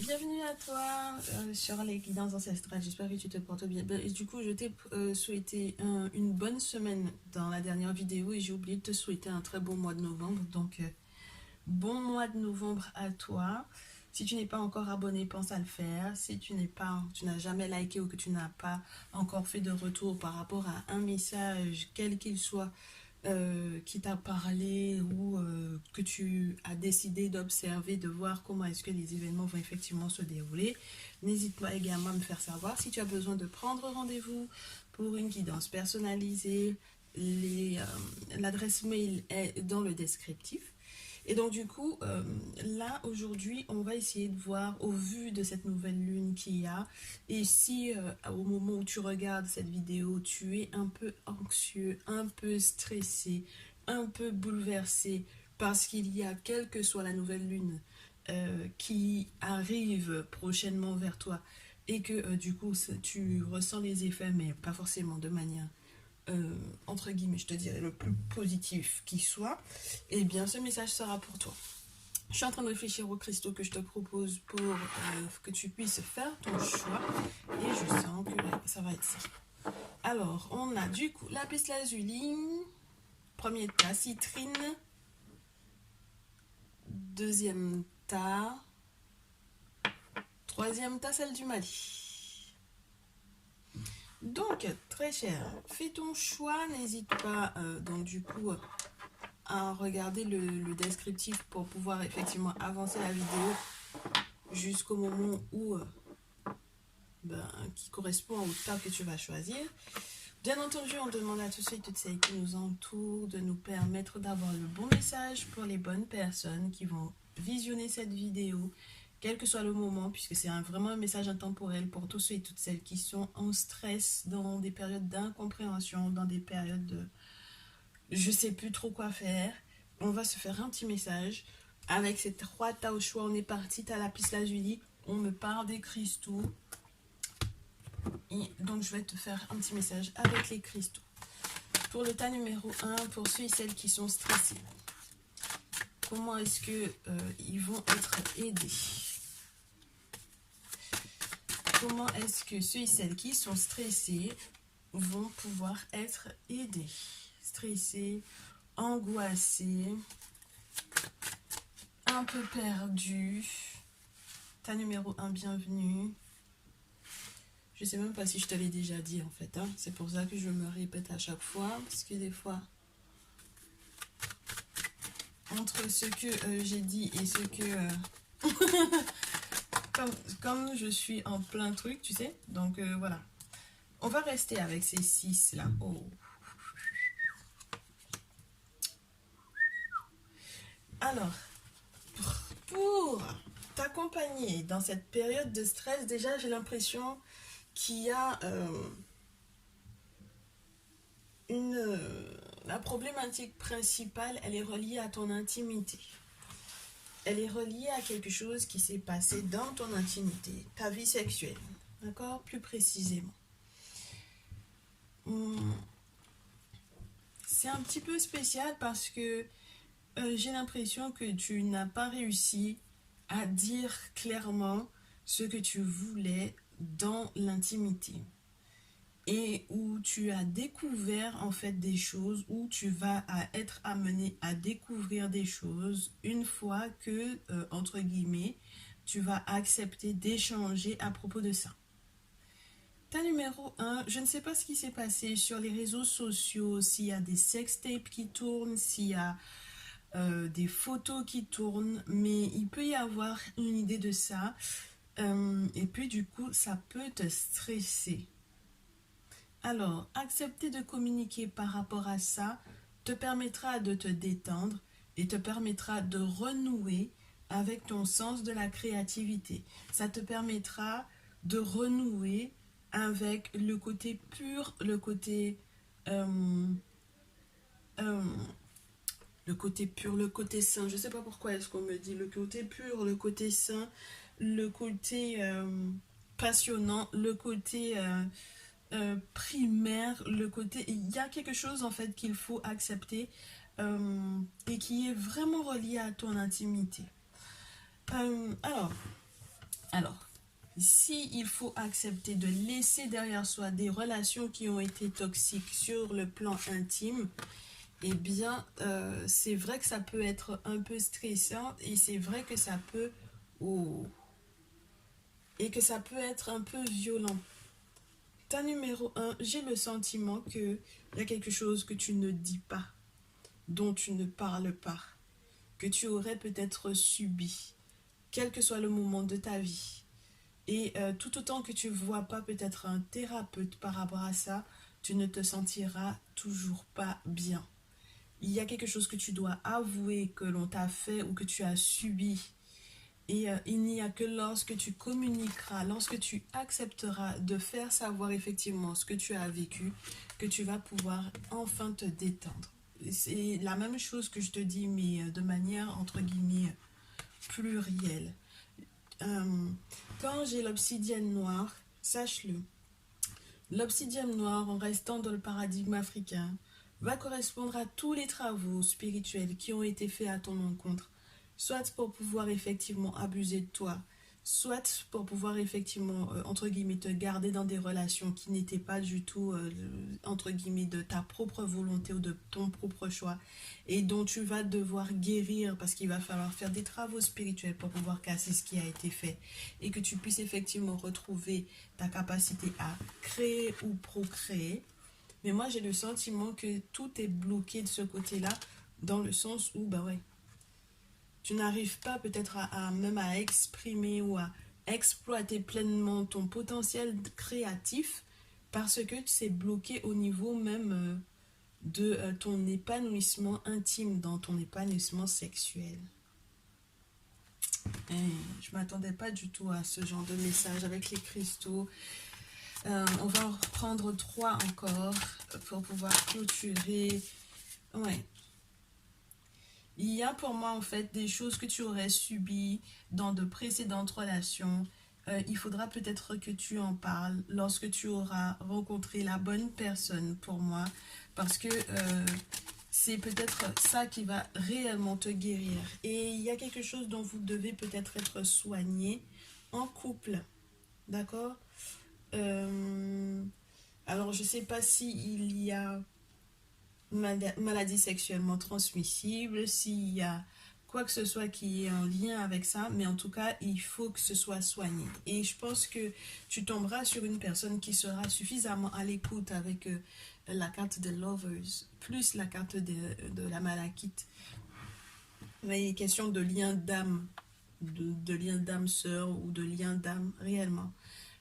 Bienvenue à toi sur les guidances ancestrales. J'espère que tu te portes bien. Et du coup, je t'ai souhaité une bonne semaine dans la dernière vidéo et j'ai oublié de te souhaiter un très bon mois de novembre. Donc, bon mois de novembre à toi. Si tu n'es pas encore abonné, pense à le faire. Si tu n'as jamais liké ou que tu n'as pas encore fait de retour par rapport à un message, quel qu'il soit, qui t'a parlé ou que tu as décidé d'observer, de voir comment est-ce que les événements vont effectivement se dérouler. N'hésite pas également à me faire savoir si tu as besoin de prendre rendez-vous pour une guidance personnalisée. L'adresse mail est dans le descriptif. Et donc du coup, là aujourd'hui, on va essayer de voir au vu de cette nouvelle lune qu'il y a. Et si au moment où tu regardes cette vidéo, tu es un peu anxieux, un peu stressé, un peu bouleversé parce qu'il y a, quelle que soit la nouvelle lune qui arrive prochainement vers toi et que du coup tu ressens les effets, mais pas forcément de manière entre guillemets, je te dirais, le plus positif qui soit, eh bien, ce message sera pour toi. Je suis en train de réfléchir aux cristaux que je te propose pour que tu puisses faire ton choix. Et je sens que ça va être ça. Alors, on a du coup lapis lazuli, premier tas, citrine, deuxième tas, troisième tas, celle du Mali. Donc, très cher, fais ton choix, n'hésite pas, donc du coup, à regarder le descriptif pour pouvoir effectivement avancer la vidéo jusqu'au moment où qui correspond au tas que tu vas choisir. Bien entendu, on demande à tous ceux et toutes celles qui nous entourent de nous permettre d'avoir le bon message pour les bonnes personnes qui vont visionner cette vidéo, quel que soit le moment, puisque c'est vraiment un message intemporel pour tous ceux et toutes celles qui sont en stress, dans des périodes d'incompréhension, dans des périodes de je sais plus trop quoi faire. On va se faire un petit message. Avec ces trois tas au choix, on est parti. T'as lapis lazuli. On me parle des cristaux. Et donc, je vais te faire un petit message avec les cristaux. Pour le tas numéro 1, pour ceux et celles qui sont stressés, comment est-ce que ils vont être aidés? Comment est-ce que ceux et celles qui sont stressés vont pouvoir être aidés? Stressés, angoissés, un peu perdu. Ta numéro 1, bienvenue. Je sais même pas si je te l'ai déjà dit en fait. Hein. C'est pour ça que je me répète à chaque fois. Parce que des fois, entre ce que j'ai dit et ce que... comme je suis en plein truc, tu sais. Donc voilà. On va rester avec ces 6 là. Oh. Alors, pour t'accompagner dans cette période de stress, déjà j'ai l'impression qu'il y a la problématique principale, elle est reliée à ton intimité. Elle est reliée à quelque chose qui s'est passé dans ton intimité, ta vie sexuelle, d'accord? Plus précisément. C'est un petit peu spécial parce que j'ai l'impression que tu n'as pas réussi à dire clairement ce que tu voulais dans l'intimité. Et où tu as découvert en fait des choses, où tu vas être amené à découvrir des choses une fois que, entre guillemets, tu vas accepter d'échanger à propos de ça. Ta numéro 1, je ne sais pas ce qui s'est passé sur les réseaux sociaux, s'il y a des sextapes qui tournent, s'il y a des photos qui tournent, mais il peut y avoir une idée de ça. Et puis du coup, ça peut te stresser. Alors, accepter de communiquer par rapport à ça te permettra de te détendre et te permettra de renouer avec ton sens de la créativité. Ça te permettra de renouer avec le côté pur, le côté pur, le côté sain. Je ne sais pas pourquoi est-ce qu'on me dit le côté pur, le côté sain, le côté passionnant, le côté primaire, le côté... Il y a quelque chose en fait qu'il faut accepter et qui est vraiment relié à ton intimité. Alors, Si il faut accepter de laisser derrière soi des relations qui ont été toxiques sur le plan intime, eh bien, c'est vrai que ça peut être un peu stressant et c'est vrai que ça peut... Oh, et que ça peut être un peu violent. Ta numéro un, j'ai le sentiment qu'il y a quelque chose que tu ne dis pas, dont tu ne parles pas, que tu aurais peut-être subi, quel que soit le moment de ta vie. Et tout autant que tu ne vois pas peut-être un thérapeute par rapport à ça, tu ne te sentiras toujours pas bien. Il y a quelque chose que tu dois avouer que l'on t'a fait ou que tu as subi. Et il n'y a que lorsque tu communiqueras, lorsque tu accepteras de faire savoir effectivement ce que tu as vécu, que tu vas pouvoir enfin te détendre. C'est la même chose que je te dis, mais de manière entre guillemets plurielle. Euh, Quand j'ai l'obsidienne noire, sache-le, l'obsidienne noire, en restant dans le paradigme africain, va correspondre à tous les travaux spirituels qui ont été faits à ton encontre, soit pour pouvoir effectivement abuser de toi, soit pour pouvoir effectivement, entre guillemets, te garder dans des relations qui n'étaient pas du tout, entre guillemets, de ta propre volonté ou de ton propre choix, et dont tu vas devoir guérir parce qu'il va falloir faire des travaux spirituels pour pouvoir casser ce qui a été fait, et que tu puisses effectivement retrouver ta capacité à créer ou procréer. Mais moi, j'ai le sentiment que tout est bloqué de ce côté-là, dans le sens où, bah ouais, tu n'arrives pas peut-être même à exprimer ou à exploiter pleinement ton potentiel créatif parce que c'est bloqué au niveau même de ton épanouissement intime, dans ton épanouissement sexuel. Et je ne m'attendais pas du tout à ce genre de message avec les cristaux. On va en reprendre 3 encore pour pouvoir clôturer. Ouais. Il y a pour moi en fait des choses que tu aurais subies dans de précédentes relations. Il faudra peut-être que tu en parles lorsque tu auras rencontré la bonne personne pour moi. Parce que c'est peut-être ça qui va réellement te guérir. Et il y a quelque chose dont vous devez peut-être être soigné en couple. D'accord? Alors je ne sais pas s'il y a maladie sexuellement transmissible, s'il y a quoi que ce soit qui est en lien avec ça, mais en tout cas, il faut que ce soit soigné. Et je pense que tu tomberas sur une personne qui sera suffisamment à l'écoute avec la carte de Lovers, plus la carte de la Malakite. Mais question de lien d'âme, de lien d'âme sœur ou de lien d'âme réellement.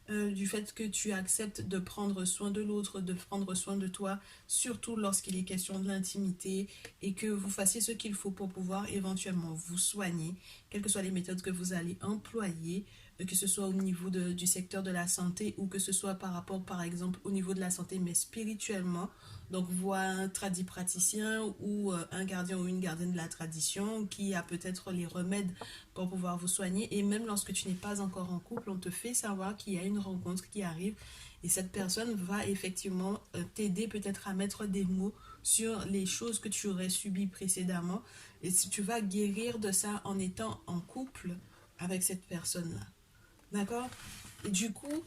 Du fait que tu acceptes de prendre soin de l'autre, de prendre soin de toi, surtout lorsqu'il est question de l'intimité, et que vous fassiez ce qu'il faut pour pouvoir éventuellement vous soigner, quelles que soient les méthodes que vous allez employer, que ce soit au niveau du secteur de la santé ou que ce soit par rapport, par exemple, au niveau de la santé, mais spirituellement. Donc, vois un praticien ou un gardien ou une gardienne de la tradition qui a peut-être les remèdes pour pouvoir vous soigner. Et même lorsque tu n'es pas encore en couple, on te fait savoir qu'il y a une rencontre qui arrive et cette personne va effectivement t'aider peut-être à mettre des mots sur les choses que tu aurais subies précédemment. Et si tu vas guérir de ça en étant en couple avec cette personne-là. D'accord? Et du coup,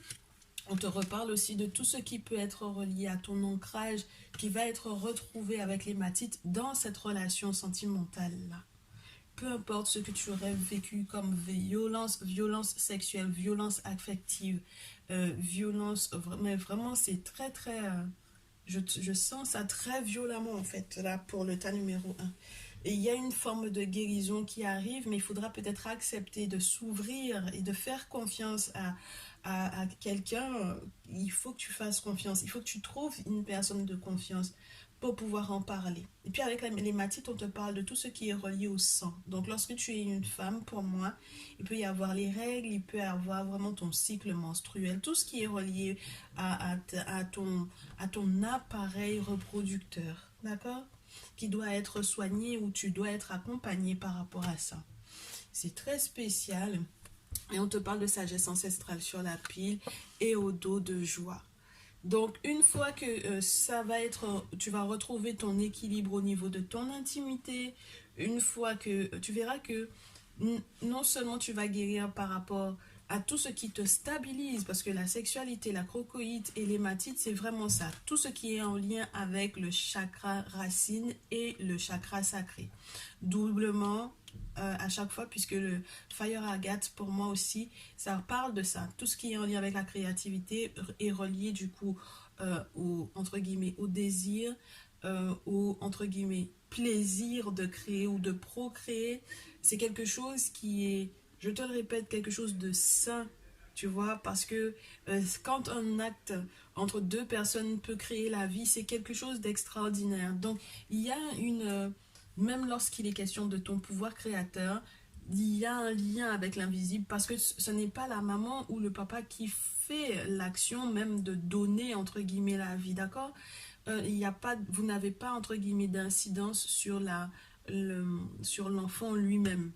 on te reparle aussi de tout ce qui peut être relié à ton ancrage, qui va être retrouvé avec l'hématite dans cette relation sentimentale-là. Peu importe ce que tu aurais vécu comme violence sexuelle, violence affective, violence, mais vraiment c'est très très... je sens ça très violemment en fait, là pour le tas numéro 1. Et il y a une forme de guérison qui arrive, mais il faudra peut-être accepter de s'ouvrir et de faire confiance à quelqu'un. Il faut que tu fasses confiance, il faut que tu trouves une personne de confiance pour pouvoir en parler. Et puis avec les matites, on te parle de tout ce qui est relié au sang. Donc lorsque tu es une femme, pour moi, il peut y avoir les règles, il peut y avoir vraiment ton cycle menstruel, tout ce qui est relié à ton appareil reproducteur, d'accord? Qui doit être soigné ou tu dois être accompagné par rapport à ça. C'est très spécial. Et on te parle de sagesse ancestrale sur la pile et au dos de joie. Donc, une fois que ça va être, tu vas retrouver ton équilibre au niveau de ton intimité, une fois que tu verras que Non seulement tu vas guérir par rapport à tout ce qui te stabilise, parce que la sexualité, la crocoïde et l'hématite, c'est vraiment ça. Tout ce qui est en lien avec le chakra racine et le chakra sacré. Doublement à chaque fois, puisque le Fire Agate, pour moi aussi, ça parle de ça. Tout ce qui est en lien avec la créativité est relié du coup au, entre guillemets, au désir, au, entre guillemets, plaisir de créer ou de procréer. C'est quelque chose qui est, je te le répète, quelque chose de sain, tu vois, parce que quand un acte entre deux personnes peut créer la vie, c'est quelque chose d'extraordinaire. Donc, il y a même lorsqu'il est question de ton pouvoir créateur, il y a un lien avec l'invisible parce que ce n'est pas la maman ou le papa qui fait l'action même de donner entre guillemets la vie, d'accord? Il y a pas, vous n'avez pas entre guillemets d'incidence sur sur l'enfant lui-même.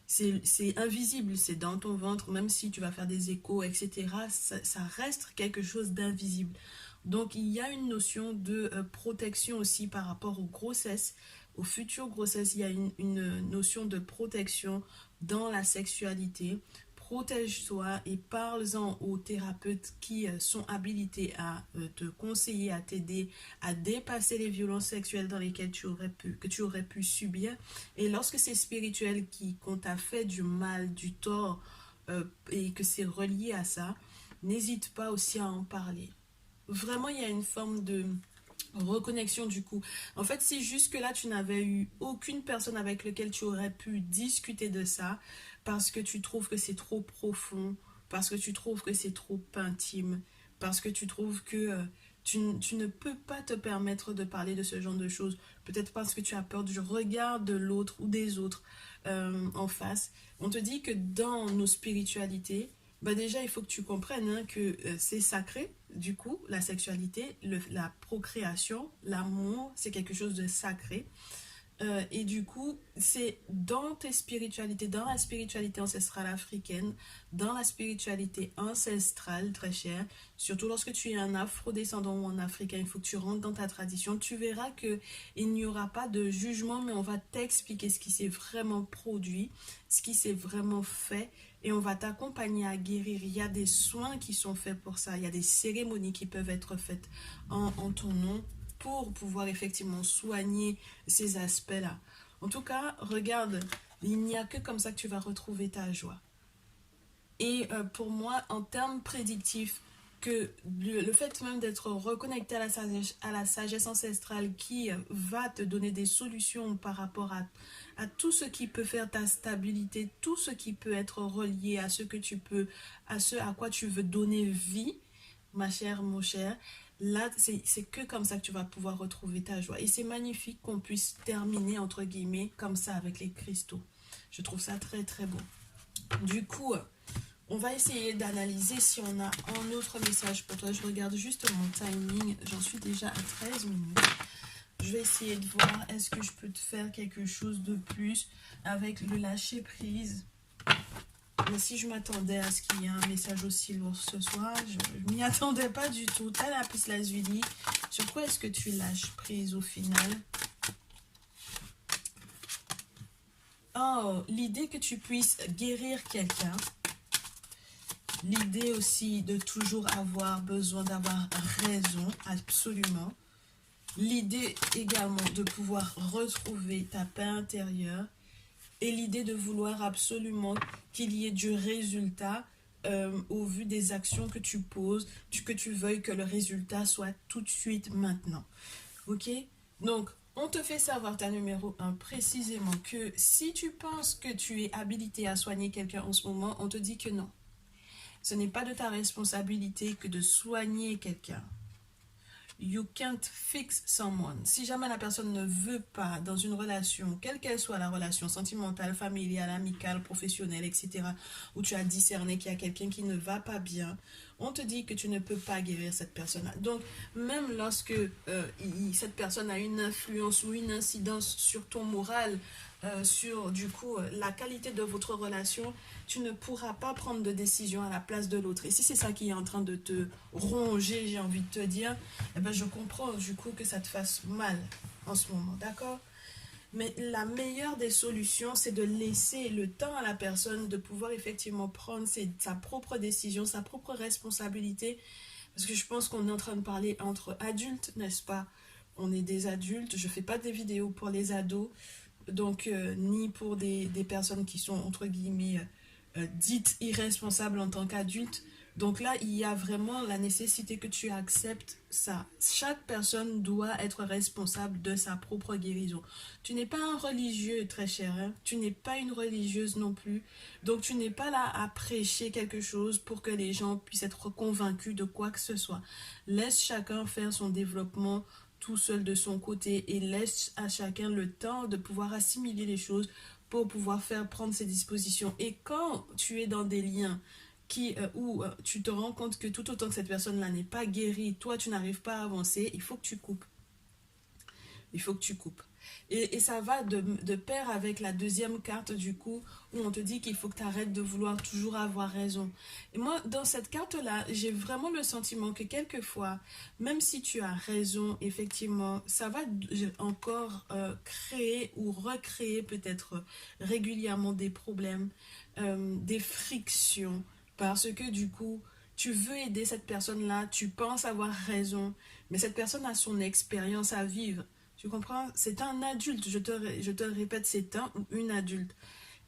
C'est invisible, c'est dans ton ventre, même si tu vas faire des échos, etc. Ça reste quelque chose d'invisible. Donc il y a une notion de protection aussi par rapport aux grossesses, aux futures grossesses. Il y a une notion de protection dans la sexualité. Protège-toi et parle-en aux thérapeutes qui sont habilités à te conseiller, à t'aider à dépasser les violences sexuelles dans lesquelles que tu aurais pu subir. Et lorsque c'est spirituel qu'on t'a fait du mal, du tort, et que c'est relié à ça, n'hésite pas aussi à en parler. Vraiment, il y a une forme de reconnexion du coup. En fait, si jusque-là, tu n'avais eu aucune personne avec laquelle tu aurais pu discuter de ça, parce que tu trouves que c'est trop profond, parce que tu trouves que c'est trop intime, parce que tu trouves que tu ne peux pas te permettre de parler de ce genre de choses, peut-être parce que tu as peur du regard de l'autre ou des autres en face. On te dit que dans nos spiritualités, bah déjà, il faut que tu comprennes hein, que c'est sacré, du coup, la sexualité, la procréation, l'amour, c'est quelque chose de sacré. Et du coup, c'est dans tes spiritualités, dans la spiritualité ancestrale africaine, dans la spiritualité ancestrale, très chère, surtout lorsque tu es un afro-descendant ou un africain, il faut que tu rentres dans ta tradition. Tu verras que il n'y aura pas de jugement, mais on va t'expliquer ce qui s'est vraiment produit, ce qui s'est vraiment fait, et on va t'accompagner à guérir. Il y a des soins qui sont faits pour ça, il y a des cérémonies qui peuvent être faites en ton nom pour pouvoir effectivement soigner ces aspects-là. En tout cas, regarde, il n'y a que comme ça que tu vas retrouver ta joie. Et pour moi, en termes prédictifs, que le fait même d'être reconnecté à la sagesse ancestrale qui va te donner des solutions par rapport à tout ce qui peut faire ta stabilité, tout ce qui peut être relié à ce que tu peux, à ce à quoi tu veux donner vie, ma chère, mon cher, là, c'est que comme ça que tu vas pouvoir retrouver ta joie. Et c'est magnifique qu'on puisse terminer, entre guillemets, comme ça avec les cristaux. Je trouve ça très, très beau. Du coup, on va essayer d'analyser si on a un autre message pour toi. Je regarde juste mon timing. J'en suis déjà à 13 minutes. Je vais essayer de voir est-ce que je peux te faire quelque chose de plus avec le lâcher prise. Mais si je m'attendais à ce qu'il y ait un message aussi lourd ce soir, je m'y attendais pas du tout. T'as la piste Lazuli. Sur quoi est-ce que tu lâches prise au final? Oh, l'idée que tu puisses guérir quelqu'un. L'idée aussi de toujours avoir besoin d'avoir raison, absolument. L'idée également de pouvoir retrouver ta paix intérieure. Et l'idée de vouloir absolument qu'il y ait du résultat au vu des actions que tu poses, que tu veuilles que le résultat soit tout de suite maintenant. Ok? Donc, on te fait savoir ta numéro 1 précisément que si tu penses que tu es habilité à soigner quelqu'un en ce moment, on te dit que non. Ce n'est pas de ta responsabilité que de soigner quelqu'un. You can't fix someone. Si jamais la personne ne veut pas, dans une relation, quelle qu'elle soit la relation, sentimentale, familiale, amicale, professionnelle, etc., où tu as discerné qu'il y a quelqu'un qui ne va pas bien, on te dit que tu ne peux pas guérir cette personne-là. Donc, même lorsque cette personne a une influence ou une incidence sur ton moral, sur du coup la qualité de votre relation, tu ne pourras pas prendre de décision à la place de l'autre. Et si c'est ça qui est en train de te ronger, j'ai envie de te dire, eh ben je comprends du coup que ça te fasse mal en ce moment, d'accord? Mais la meilleure des solutions, c'est de laisser le temps à la personne de pouvoir effectivement prendre sa propre décision, sa propre responsabilité. Parce que je pense qu'on est en train de parler entre adultes, n'est-ce pas? On est des adultes, je ne fais pas des vidéos pour les ados, donc ni pour des personnes qui sont, entre guillemets, dites irresponsables en tant qu'adultes. Donc là, il y a vraiment la nécessité que tu acceptes ça. Chaque personne doit être responsable de sa propre guérison. Tu n'es pas un religieux, très cher, hein? Tu n'es pas une religieuse non plus. Donc tu n'es pas là à prêcher quelque chose pour que les gens puissent être convaincus de quoi que ce soit. Laisse chacun faire son développement tout seul de son côté et laisse à chacun le temps de pouvoir assimiler les choses pour pouvoir prendre ses dispositions. Et quand tu es dans des liens où tu te rends compte que tout autant que cette personne-là n'est pas guérie, toi tu n'arrives pas à avancer, il faut que tu coupes. Il faut que tu coupes. Et ça va de pair avec la deuxième carte du coup, où on te dit qu'il faut que tu arrêtes de vouloir toujours avoir raison. Et moi, dans cette carte-là, j'ai vraiment le sentiment que quelquefois, même si tu as raison, effectivement, ça va encore créer ou recréer peut-être régulièrement des problèmes, des frictions, parce que du coup, tu veux aider cette personne-là, tu penses avoir raison, mais cette personne a son expérience à vivre. Tu comprends? C'est un adulte, je te le répète, c'est un ou une adulte.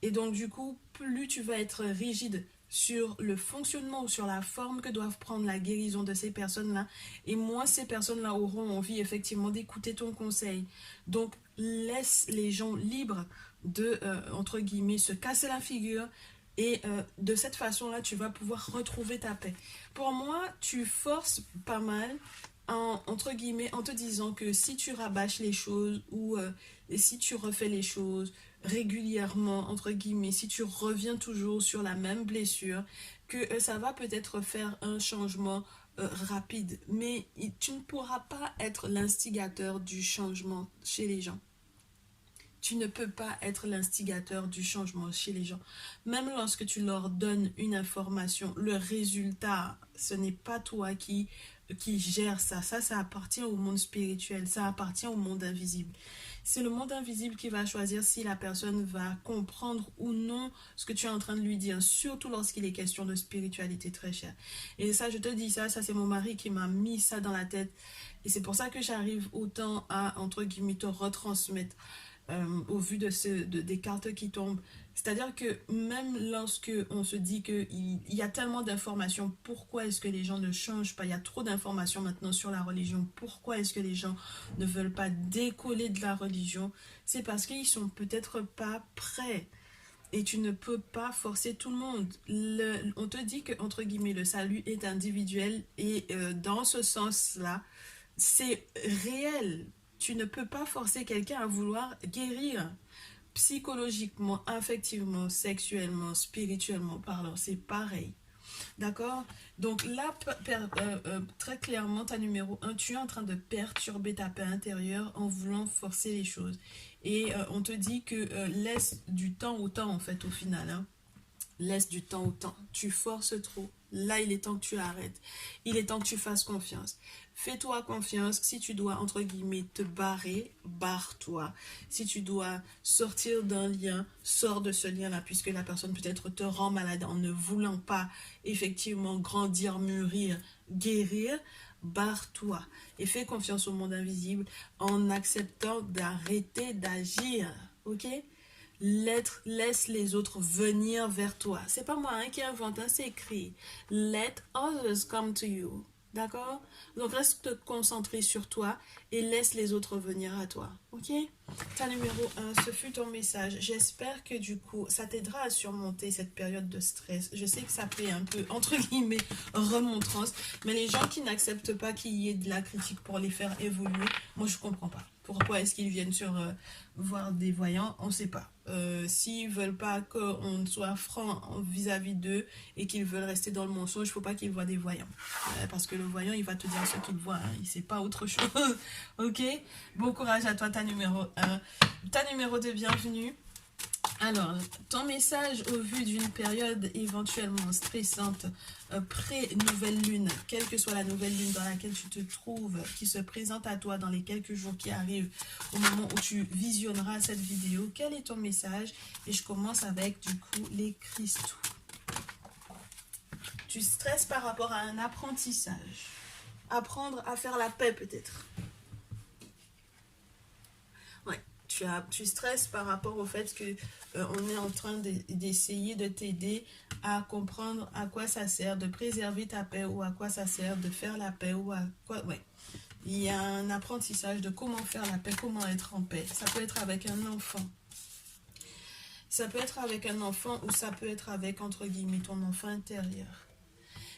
Et donc du coup, plus tu vas être rigide sur le fonctionnement ou sur la forme que doivent prendre la guérison de ces personnes-là, et moins ces personnes-là auront envie effectivement d'écouter ton conseil. Donc laisse les gens libres de, entre guillemets, se casser la figure. Et de cette façon-là, tu vas pouvoir retrouver ta paix. Pour moi, tu forces pas mal entre guillemets, en te disant que si tu rabâches les choses ou si tu refais les choses régulièrement, entre guillemets, si tu reviens toujours sur la même blessure, que ça va peut-être faire un changement rapide. Mais tu ne pourras pas être l'instigateur du changement chez les gens. Tu ne peux pas être l'instigateur du changement chez les gens. Même lorsque tu leur donnes une information, le résultat, ce n'est pas toi qui gère ça. Ça appartient au monde spirituel, ça appartient au monde invisible. C'est le monde invisible qui va choisir si la personne va comprendre ou non ce que tu es en train de lui dire, surtout lorsqu'il est question de spiritualité, très chère. Et ça, je te dis ça c'est mon mari qui m'a mis ça dans la tête. Et c'est pour ça que j'arrive autant à, entre guillemets, te retransmettre au vu des cartes qui tombent. C'est-à-dire que même lorsque on se dit qu'il y a tellement d'informations, pourquoi est-ce que les gens ne changent pas? Il y a trop d'informations maintenant sur la religion. Pourquoi est-ce que les gens ne veulent pas décoller de la religion? C'est parce qu'ils sont peut-être pas prêts. Et tu ne peux pas forcer tout le monde. On te dit que, entre guillemets, le salut est individuel. Et dans ce sens-là, c'est réel. Tu ne peux pas forcer quelqu'un à vouloir guérir psychologiquement, affectivement, sexuellement, spirituellement parlant. C'est pareil. D'accord? Donc là, très clairement, ta numéro 1, tu es en train de perturber ta paix intérieure en voulant forcer les choses. Et on te dit que laisse du temps au temps, en fait, au final. Hein. Laisse du temps au temps. Tu forces trop. Là, il est temps que tu arrêtes. Il est temps que tu fasses confiance. Fais-toi confiance. Si tu dois, entre guillemets, te barrer, barre-toi. Si tu dois sortir d'un lien, sors de ce lien-là, puisque la personne peut-être te rend malade en ne voulant pas, effectivement, grandir, mûrir, guérir. Barre-toi. Et fais confiance au monde invisible en acceptant d'arrêter d'agir. Ok? Laisse les autres venir vers toi. C'est pas moi hein, qui invente, hein, c'est écrit. Let others come to you. D'accord? Donc reste concentré sur toi et laisse les autres venir à toi. Ok? Ta numéro 1, ce fut ton message. J'espère que du coup, ça t'aidera à surmonter cette période de stress. Je sais que ça fait un peu, entre guillemets, remontrance. Mais les gens qui n'acceptent pas qu'il y ait de la critique pour les faire évoluer, moi je comprends pas. Pourquoi est-ce qu'ils viennent voir des voyants? On ne sait pas. S'ils ne veulent pas qu'on soit franc vis-à-vis d'eux et qu'ils veulent rester dans le mensonge, il ne faut pas qu'ils voient des voyants. Parce que le voyant, il va te dire ce qu'il voit. Hein. Il ne sait pas autre chose. Ok? Bon courage à toi, ta numéro 1. Ta numéro 2, bienvenue. Alors, ton message au vu d'une période éventuellement stressante, pré-nouvelle lune, quelle que soit la nouvelle lune dans laquelle tu te trouves, qui se présente à toi dans les quelques jours qui arrivent, au moment où tu visionneras cette vidéo, quel est ton message? Et je commence avec, du coup, les cristaux. Tu stresses par rapport à un apprentissage. Apprendre à faire la paix, peut-être. Ouais. Tu stresses par rapport au fait que on est en train d'essayer de t'aider à comprendre à quoi ça sert de préserver ta paix ou à quoi ça sert de faire la paix ou à quoi... Ouais. Il y a un apprentissage de comment faire la paix, comment être en paix. Ça peut être avec un enfant. Ça peut être avec un enfant ou ça peut être avec, entre guillemets, ton enfant intérieur.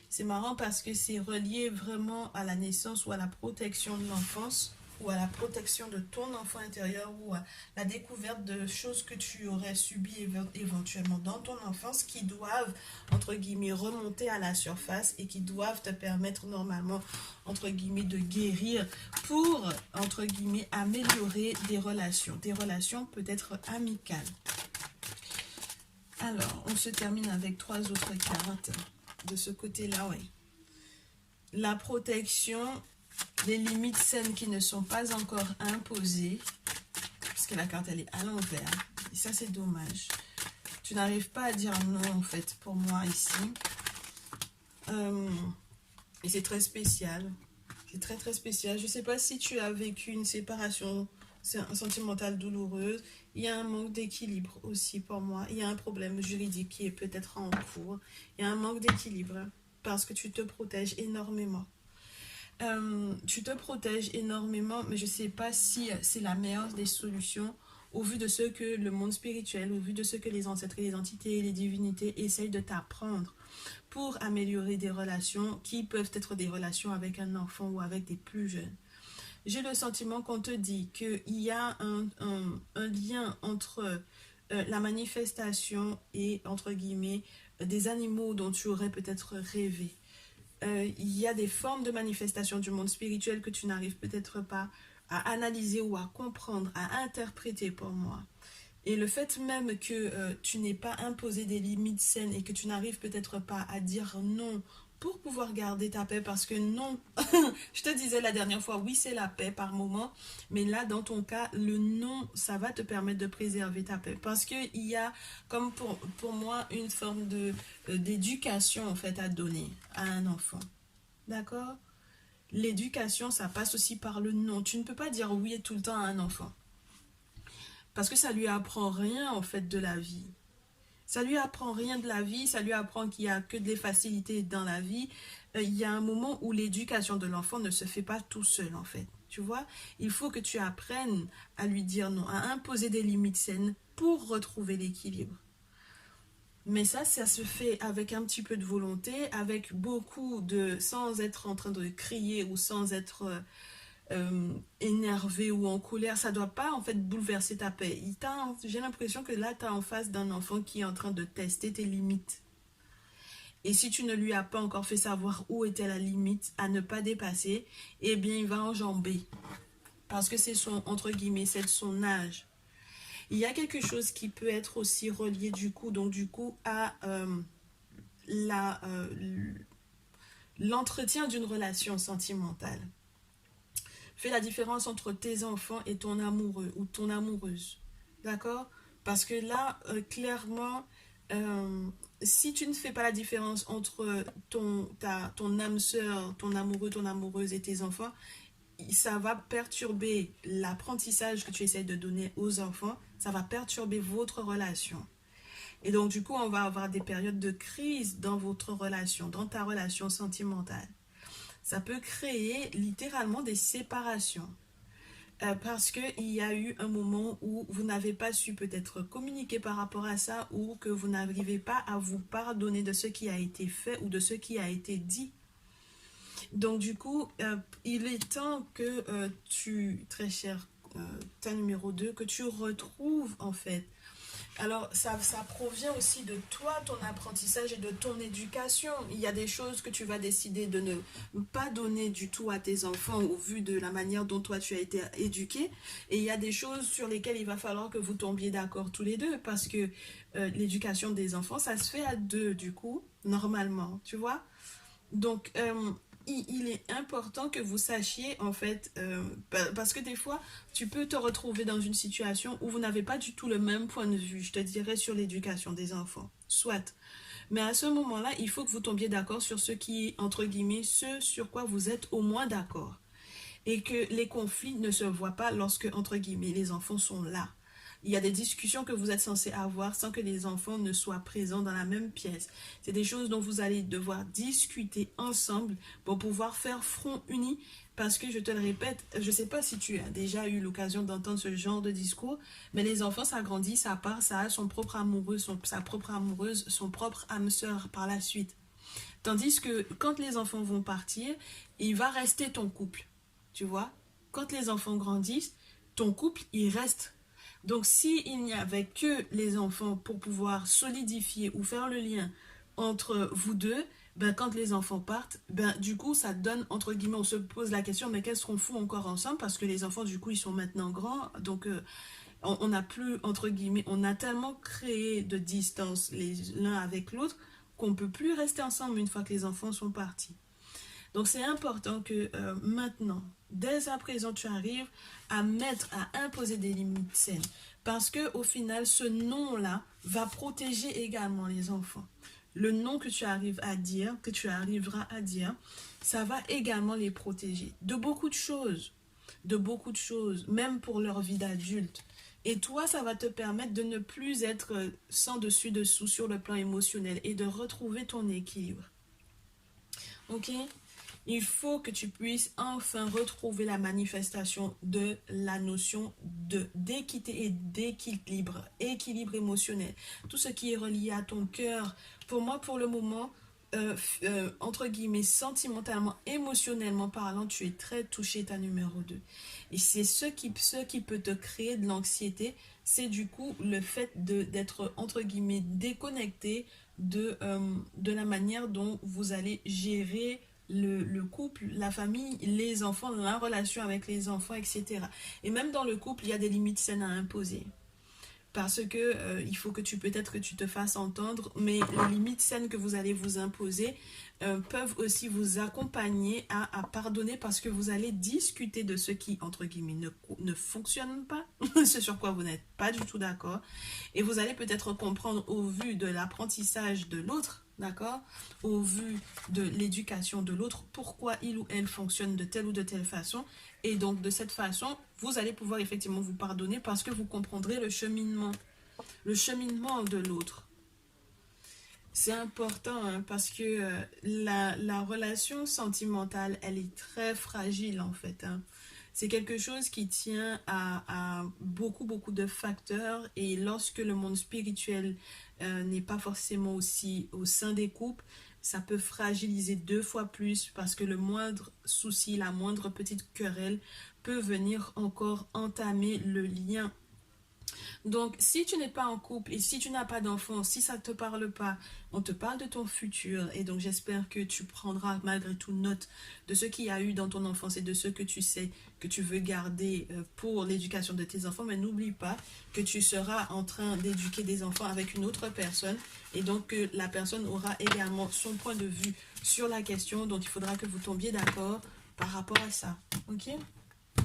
C'est marrant parce que c'est relié vraiment à la naissance ou à la protection de l'enfance ou à la protection de ton enfant intérieur ou à la découverte de choses que tu aurais subies éventuellement dans ton enfance qui doivent, entre guillemets, remonter à la surface et qui doivent te permettre normalement, entre guillemets, de guérir pour, entre guillemets, améliorer des relations peut-être amicales. Alors, on se termine avec 3 autres cartes de ce côté-là, oui. La protection, les limites saines qui ne sont pas encore imposées, parce que la carte, elle est à l'envers. Et ça, c'est dommage. Tu n'arrives pas à dire non, en fait, pour moi, ici. Et c'est très spécial. C'est très, très spécial. Je ne sais pas si tu as vécu une séparation sentimentale douloureuse. Il y a un manque d'équilibre aussi pour moi. Il y a un problème juridique qui est peut-être en cours. Il y a un manque d'équilibre parce que tu te protèges énormément. Tu te protèges énormément, mais je ne sais pas si c'est la meilleure des solutions au vu de ce que le monde spirituel, au vu de ce que les ancêtres, les entités et les divinités essayent de t'apprendre pour améliorer des relations qui peuvent être des relations avec un enfant ou avec des plus jeunes. J'ai le sentiment qu'on te dit qu'il y a un lien entre la manifestation et, entre guillemets, des animaux dont tu aurais peut-être rêvé. Il y a des formes de manifestation du monde spirituel que tu n'arrives peut-être pas à analyser ou à comprendre, à interpréter pour moi. Et le fait même que tu n'aies pas imposé des limites saines et que tu n'arrives peut-être pas à dire non pour pouvoir garder ta paix, parce que non, je te disais la dernière fois, oui c'est la paix par moment, mais là dans ton cas, le non, ça va te permettre de préserver ta paix, parce qu'il y a, comme pour moi, une forme d'éducation en fait à donner à un enfant, d'accord? L'éducation, ça passe aussi par le non. Tu ne peux pas dire oui tout le temps à un enfant. Parce que ça lui apprend rien en fait de la vie. Ça lui apprend rien de la vie, ça lui apprend qu'il n'y a que des facilités dans la vie. Il y a un moment où l'éducation de l'enfant ne se fait pas tout seul en fait. Tu vois, il faut que tu apprennes à lui dire non, à imposer des limites saines pour retrouver l'équilibre. Mais ça se fait avec un petit peu de volonté, avec beaucoup de... sans être en train de crier ou sans être... énervé ou en colère, ça doit pas en fait bouleverser ta paix. J'ai l'impression que là, tu es en face d'un enfant qui est en train de tester tes limites. Et si tu ne lui as pas encore fait savoir où était la limite à ne pas dépasser, eh bien, il va enjamber. Parce que c'est son, entre guillemets, c'est son âge. Il y a quelque chose qui peut être aussi relié du coup, à l'entretien d'une relation sentimentale. Fais la différence entre tes enfants et ton amoureux ou ton amoureuse. D'accord? Parce que là, clairement, si tu ne fais pas la différence entre ton âme sœur, ton amoureux, ton amoureuse et tes enfants, ça va perturber l'apprentissage que tu essaies de donner aux enfants. Ça va perturber votre relation. Et donc, du coup, on va avoir des périodes de crise dans votre relation, dans ta relation sentimentale. Ça peut créer littéralement des séparations. Parce qu'il y a eu un moment où vous n'avez pas su peut-être communiquer par rapport à ça ou que vous n'arrivez pas à vous pardonner de ce qui a été fait ou de ce qui a été dit. Donc du coup, il est temps que très cher, ta numéro 2, que tu retrouves en fait Alors, ça provient aussi de toi, ton apprentissage et de ton éducation. Il y a des choses que tu vas décider de ne pas donner du tout à tes enfants au vu de la manière dont toi tu as été éduqué. Et il y a des choses sur lesquelles il va falloir que vous tombiez d'accord tous les deux parce que l'éducation des enfants, ça se fait à deux du coup, normalement, tu vois. Donc, il est important que vous sachiez, en fait, parce que des fois, tu peux te retrouver dans une situation où vous n'avez pas du tout le même point de vue, je te dirais, sur l'éducation des enfants. Soit. Mais à ce moment-là, il faut que vous tombiez d'accord sur ce qui est, entre guillemets, ce sur quoi vous êtes au moins d'accord. Et que les conflits ne se voient pas lorsque, entre guillemets, les enfants sont là. Il y a des discussions que vous êtes censé avoir sans que les enfants ne soient présents dans la même pièce. C'est des choses dont vous allez devoir discuter ensemble pour pouvoir faire front uni. Parce que je te le répète, je ne sais pas si tu as déjà eu l'occasion d'entendre ce genre de discours, mais les enfants, ça grandit, ça part, ça a son propre amoureux, sa propre amoureuse, son propre âme sœur par la suite. Tandis que quand les enfants vont partir, il va rester ton couple. Tu vois, quand les enfants grandissent, ton couple, il reste. Donc, s'il n'y avait que les enfants pour pouvoir solidifier ou faire le lien entre vous deux, ben, quand les enfants partent, ben, du coup, ça donne, entre guillemets, on se pose la question, mais qu'est-ce qu'on fout encore ensemble? Parce que les enfants, du coup, ils sont maintenant grands. Donc, on n'a plus, entre guillemets, on a tellement créé de distance l'un avec l'autre qu'on ne peut plus rester ensemble une fois que les enfants sont partis. Donc c'est important que maintenant, dès à présent, tu arrives à imposer des limites saines. Parce que au final, ce non-là va protéger également les enfants. Le non que tu arrives à dire, que tu arriveras à dire, ça va également les protéger de beaucoup de choses, même pour leur vie d'adulte. Et toi, ça va te permettre de ne plus être sans dessus-dessous sur le plan émotionnel et de retrouver ton équilibre. Ok? Il faut que tu puisses enfin retrouver la manifestation de la notion d'équité et équilibre émotionnel. Tout ce qui est relié à ton cœur. Pour moi, pour le moment, entre guillemets, sentimentalement, émotionnellement parlant, tu es très touché, ta numéro 2. Et c'est ce qui peut te créer de l'anxiété, c'est du coup le fait d'être, entre guillemets, déconnecté de la manière dont vous allez gérer le couple, la famille, les enfants, la relation avec les enfants, etc. Et même dans le couple, il y a des limites saines à imposer. Parce que il faut que peut-être que tu te fasses entendre, mais les limites saines que vous allez vous imposer peuvent aussi vous accompagner à pardonner parce que vous allez discuter de ce qui, entre guillemets, ne fonctionne pas, ce sur quoi vous n'êtes pas du tout d'accord. Et vous allez peut-être comprendre au vu de l'apprentissage de l'autre, d'accord, au vu de l'éducation de l'autre, pourquoi il ou elle fonctionne de telle ou de telle façon. Et donc, de cette façon, vous allez pouvoir effectivement vous pardonner parce que vous comprendrez le cheminement de l'autre. C'est important hein, parce que la relation sentimentale, elle est très fragile en fait. Hein. C'est quelque chose qui tient à beaucoup de facteurs et lorsque le monde spirituel n'est pas forcément aussi au sein des couples, ça peut fragiliser 2 fois plus parce que le moindre souci, la moindre petite querelle peut venir encore entamer le lien. Donc, si tu n'es pas en couple et si tu n'as pas d'enfant, si ça ne te parle pas, on te parle de ton futur. Et donc, j'espère que tu prendras malgré tout note de ce qu'il y a eu dans ton enfance et de ce que tu sais que tu veux garder pour l'éducation de tes enfants. Mais n'oublie pas que tu seras en train d'éduquer des enfants avec une autre personne. Et donc, que la personne aura également son point de vue sur la question. Donc, il faudra que vous tombiez d'accord par rapport à ça. Ok ?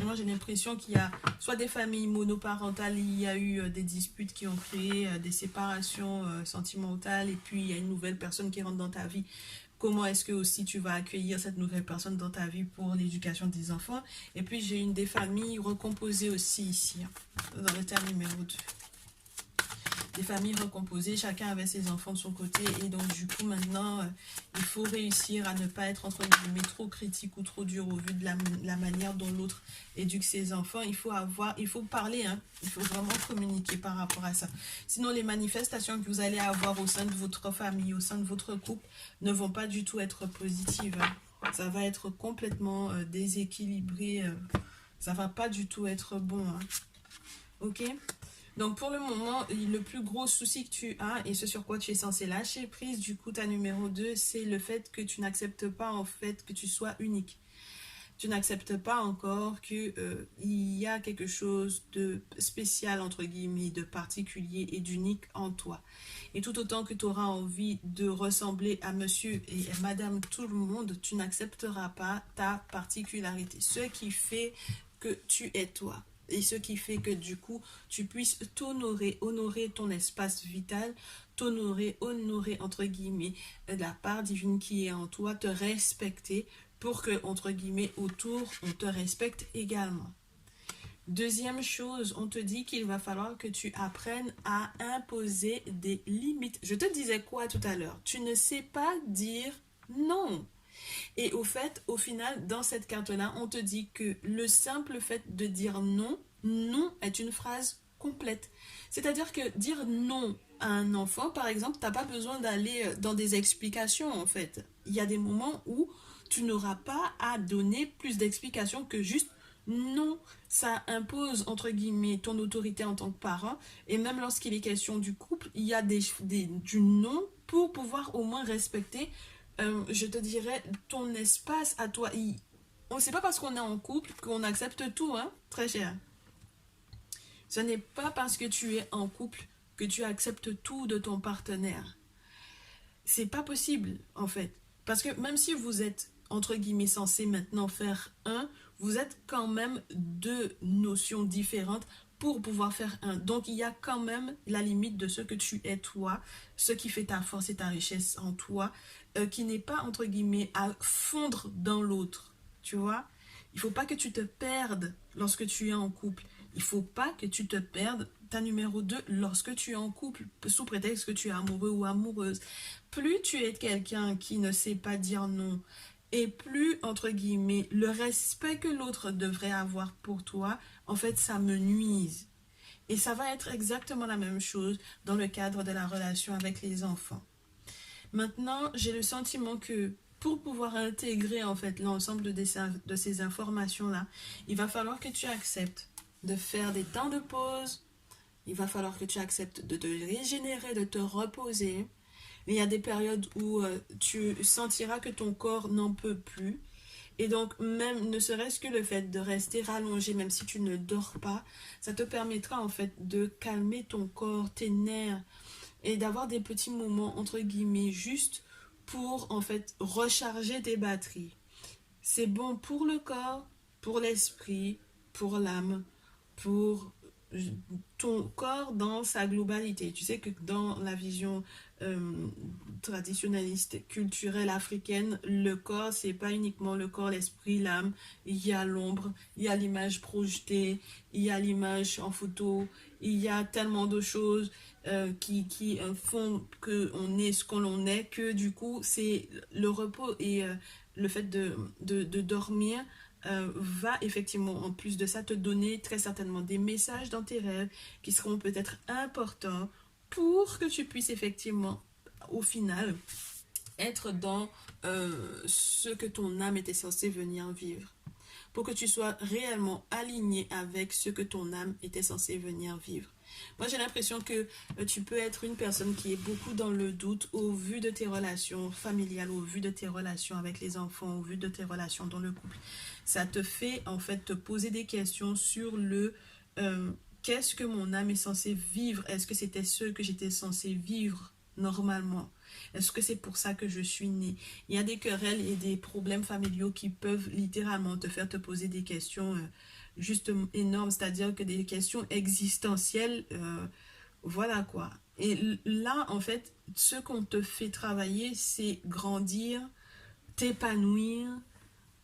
Moi, j'ai l'impression qu'il y a soit des familles monoparentales, il y a eu des disputes qui ont créé des séparations sentimentales, et puis il y a une nouvelle personne qui rentre dans ta vie. Comment est-ce que aussi tu vas accueillir cette nouvelle personne dans ta vie pour l'éducation des enfants? Et puis j'ai une des familles recomposées aussi ici, hein, dans le terme numéro 2. Des familles recomposées, chacun avait ses enfants de son côté et donc du coup maintenant il faut réussir à ne pas être entre guillemets trop critique ou trop dur au vu de la manière dont l'autre éduque ses enfants. Il faut parler, hein, il faut vraiment communiquer par rapport à ça. Sinon les manifestations que vous allez avoir au sein de votre famille, au sein de votre couple ne vont pas du tout être positives. Hein. Ça va être complètement déséquilibré, ça va pas du tout être bon. Hein. Ok ? Donc pour le moment, le plus gros souci que tu as et ce sur quoi tu es censé lâcher prise, du coup ta numéro 2, c'est le fait que tu n'acceptes pas en fait que tu sois unique. Tu n'acceptes pas encore que il y a quelque chose de spécial entre guillemets, de particulier et d'unique en toi. Et tout autant que tu auras envie de ressembler à monsieur et à madame tout le monde, tu n'accepteras pas ta particularité. Ce qui fait que tu es toi. Et ce qui fait que du coup, tu puisses t'honorer, honorer ton espace vital, t'honorer, honorer entre guillemets la part divine qui est en toi, te respecter pour que, entre guillemets, autour, on te respecte également. Deuxième chose, on te dit qu'il va falloir que tu apprennes à imposer des limites. Je te disais quoi tout à l'heure? Tu ne sais pas dire non. Et au fait, au final, dans cette carte-là, on te dit que le simple fait de dire non, non est une phrase complète. C'est-à-dire que dire non à un enfant, par exemple, tu n'as pas besoin d'aller dans des explications, en fait. Il y a des moments où tu n'auras pas à donner plus d'explications que juste non. Ça impose, entre guillemets, ton autorité en tant que parent. Et même lorsqu'il est question du couple, il y a du non pour pouvoir au moins respecter, je te dirais, ton espace à toi. On ne sait pas parce qu'on est en couple qu'on accepte tout, hein, très cher. Ce n'est pas parce que tu es en couple que tu acceptes tout de ton partenaire. C'est pas possible, en fait. Parce que même si vous êtes, entre guillemets, censé maintenant faire un, vous êtes quand même deux notions différentes pour pouvoir faire un. Donc, il y a quand même la limite de ce que tu es toi, ce qui fait ta force et ta richesse en toi, qui n'est pas, entre guillemets, à fondre dans l'autre. Tu vois? Il faut pas que tu te perdes lorsque tu es en couple. Il faut pas que tu te perdes ta numéro 2 lorsque tu es en couple, sous prétexte que tu es amoureux ou amoureuse. Plus tu es quelqu'un qui ne sait pas dire non, et plus, entre guillemets, le respect que l'autre devrait avoir pour toi, en fait, ça me nuise. Et ça va être exactement la même chose dans le cadre de la relation avec les enfants. Maintenant, j'ai le sentiment que pour pouvoir intégrer en fait l'ensemble de ces informations-là, il va falloir que tu acceptes de faire des temps de pause, il va falloir que tu acceptes de te régénérer, de te reposer. Il y a des périodes où tu sentiras que ton corps n'en peut plus. Et donc, même ne serait-ce que le fait de rester rallongé, même si tu ne dors pas, ça te permettra en fait de calmer ton corps, tes nerfs, et d'avoir des petits moments, entre guillemets, juste pour en fait recharger tes batteries. C'est bon pour le corps, pour l'esprit, pour l'âme, pour ton corps dans sa globalité. Tu sais que dans la vision euh, traditionnaliste, culturelle africaine, le corps, c'est pas uniquement le corps, l'esprit, l'âme. Il y a l'ombre, il y a l'image projetée, il y a l'image en photo, il y a tellement de choses qui font qu'on est ce qu'on est, que du coup, c'est le repos et le fait de dormir va effectivement, en plus de ça, te donner très certainement des messages dans tes rêves qui seront peut-être importants pour que tu puisses effectivement, au final, être dans ce que ton âme était censée venir vivre. Pour que tu sois réellement aligné avec ce que ton âme était censée venir vivre. Moi, j'ai l'impression que tu peux être une personne qui est beaucoup dans le doute au vu de tes relations familiales, au vu de tes relations avec les enfants, au vu de tes relations dans le couple. Ça te fait en fait te poser des questions sur le qu'est-ce que mon âme est censée vivre? Est-ce que c'était ce que j'étais censée vivre normalement? Est-ce que c'est pour ça que je suis née? Il y a des querelles et des problèmes familiaux qui peuvent littéralement te faire te poser des questions juste énormes, c'est-à-dire que des questions existentielles, voilà quoi. Et là, en fait, ce qu'on te fait travailler, c'est grandir, t'épanouir,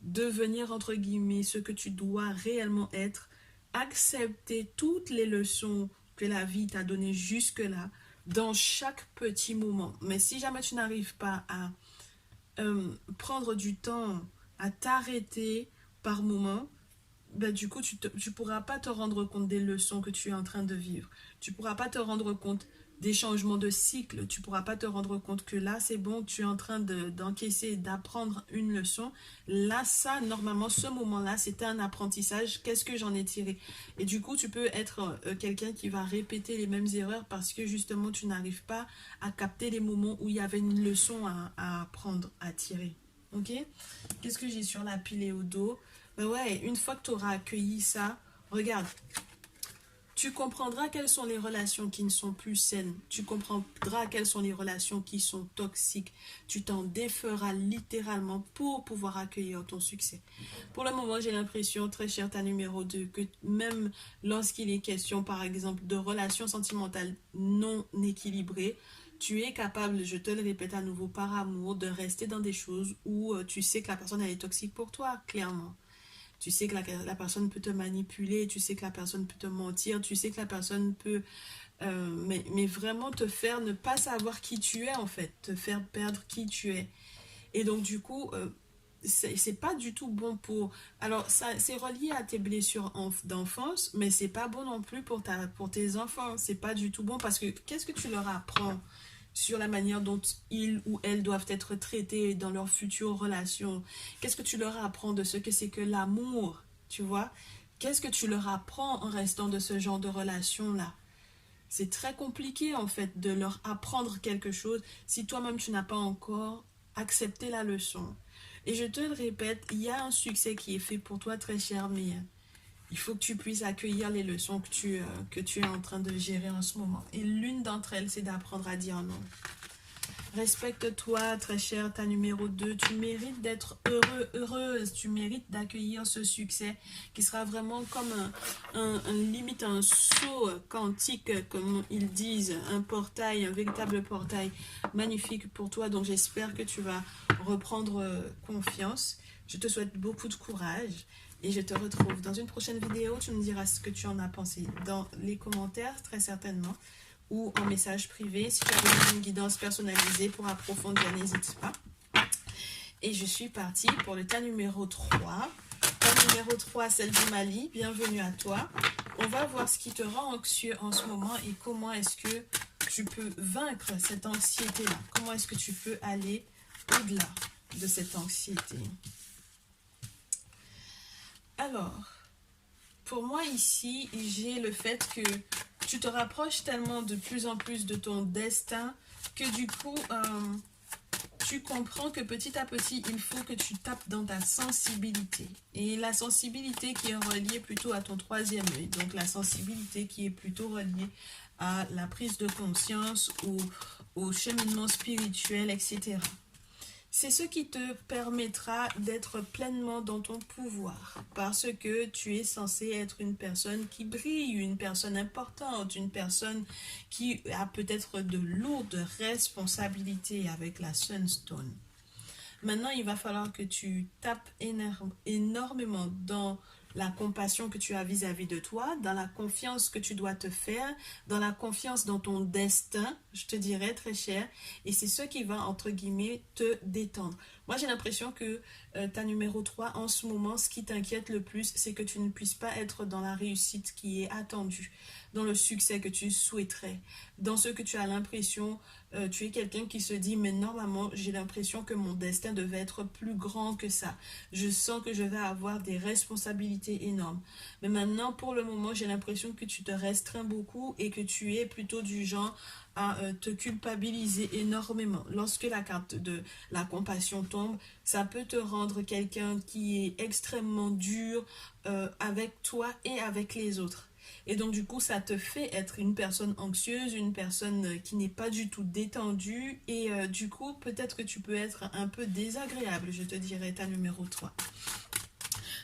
devenir, entre guillemets, ce que tu dois réellement être, accepter toutes les leçons que la vie t'a données jusque-là, dans chaque petit moment. Mais si jamais tu n'arrives pas à prendre du temps, à t'arrêter par moment, ben, du coup, tu pourras pas te rendre compte des leçons que tu es en train de vivre. Tu pourras pas te rendre compte des changements de cycle. Tu ne pourras pas te rendre compte que là, c'est bon, tu es en train d'encaisser, d'apprendre une leçon. Là, ça, normalement, ce moment-là, c'était un apprentissage. Qu'est-ce que j'en ai tiré? Et du coup, tu peux être quelqu'un qui va répéter les mêmes erreurs parce que justement, tu n'arrives pas à capter les moments où il y avait une leçon à apprendre, à tirer. Ok? Qu'est-ce que j'ai sur la pile et au dos? Ben ouais, une fois que tu auras accueilli ça, regarde. Tu comprendras quelles sont les relations qui ne sont plus saines. Tu comprendras quelles sont les relations qui sont toxiques. Tu t'en déferas littéralement pour pouvoir accueillir ton succès. Pour le moment, j'ai l'impression, très chère ta numéro 2, que même lorsqu'il est question, par exemple, de relations sentimentales non équilibrées, tu es capable, je te le répète à nouveau, par amour, de rester dans des choses où tu sais que la personne elle est toxique pour toi, clairement. Tu sais que la personne peut te manipuler, tu sais que la personne peut te mentir, tu sais que la personne peut mais vraiment te faire ne pas savoir qui tu es en fait, te faire perdre qui tu es. Et donc du coup, c'est pas du tout bon pour... Alors ça c'est relié à tes blessures d'enfance, mais c'est pas bon non plus pour tes enfants. C'est pas du tout bon parce que qu'est-ce que tu leur apprends sur la manière dont ils ou elles doivent être traités dans leurs futures relations? Qu'est-ce que tu leur apprends de ce que c'est que l'amour, tu vois? Qu'est-ce que tu leur apprends en restant de ce genre de relation-là? C'est très compliqué en fait de leur apprendre quelque chose si toi-même tu n'as pas encore accepté la leçon. Et je te le répète, il y a un succès qui est fait pour toi très cher, mais il faut que tu puisses accueillir les leçons que tu es en train de gérer en ce moment. Et l'une d'entre elles, c'est d'apprendre à dire non. Respecte-toi, très chère, ta numéro 2. Tu mérites d'être heureux, heureuse. Tu mérites d'accueillir ce succès qui sera vraiment comme limite un saut quantique, comme ils disent, un portail, un véritable portail magnifique pour toi. Donc j'espère que tu vas reprendre confiance. Je te souhaite beaucoup de courage. Et je te retrouve dans une prochaine vidéo. Tu me diras ce que tu en as pensé dans les commentaires, très certainement, ou en message privé. Si tu as besoin d'une guidance personnalisée pour approfondir, n'hésite pas. Et je suis partie pour le tas numéro 3. Tas numéro 3, celle du Mali. Bienvenue à toi. On va voir ce qui te rend anxieux en ce moment et comment est-ce que tu peux vaincre cette anxiété-là. Comment est-ce que tu peux aller au-delà de cette anxiété. Alors, pour moi ici, j'ai le fait que tu te rapproches tellement de plus en plus de ton destin que du coup, tu comprends que petit à petit, il faut que tu tapes dans ta sensibilité. Et la sensibilité qui est reliée plutôt à ton troisième œil. Donc la sensibilité qui est plutôt reliée à la prise de conscience ou au cheminement spirituel, etc. C'est ce qui te permettra d'être pleinement dans ton pouvoir parce que tu es censé être une personne qui brille, une personne importante, une personne qui a peut-être de lourdes responsabilités avec la Sunstone. Maintenant, il va falloir que tu tapes énormément dans la compassion que tu as vis-à-vis de toi, dans la confiance que tu dois te faire, dans la confiance dans ton destin, je te dirais très cher, et c'est ce qui va, entre guillemets, te détendre. Moi, j'ai l'impression que ta numéro 3, en ce moment, ce qui t'inquiète le plus, c'est que tu ne puisses pas être dans la réussite qui est attendue, dans le succès que tu souhaiterais, dans ce que tu as l'impression, tu es quelqu'un qui se dit, mais normalement, j'ai l'impression que mon destin devait être plus grand que ça. Je sens que je vais avoir des responsabilités énormes. Mais maintenant, pour le moment, j'ai l'impression que tu te restreins beaucoup et que tu es plutôt du genre à te culpabiliser énormément. Lorsque la carte de la compassion tombe, ça peut te rendre quelqu'un qui est extrêmement dur avec toi et avec les autres. Et donc du coup ça te fait être une personne anxieuse, une personne qui n'est pas du tout détendue et du coup peut-être que tu peux être un peu désagréable, je te dirais ta numéro 3.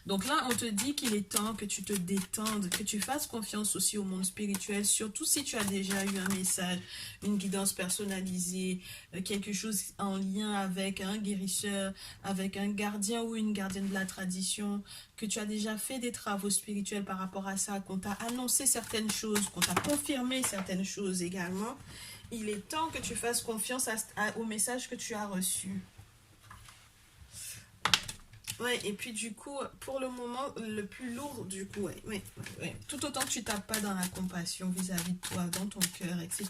Donc là, on te dit qu'il est temps que tu te détendes, que tu fasses confiance aussi au monde spirituel, surtout si tu as déjà eu un message, une guidance personnalisée, quelque chose en lien avec un guérisseur, avec un gardien ou une gardienne de la tradition, que tu as déjà fait des travaux spirituels par rapport à ça, qu'on t'a annoncé certaines choses, qu'on t'a confirmé certaines choses également. Il est temps que tu fasses confiance au message que tu as reçu. Ouais, et puis du coup, pour le moment, le plus lourd, du coup, tout autant que tu tapes pas dans la compassion vis-à-vis de toi, dans ton cœur, etc.,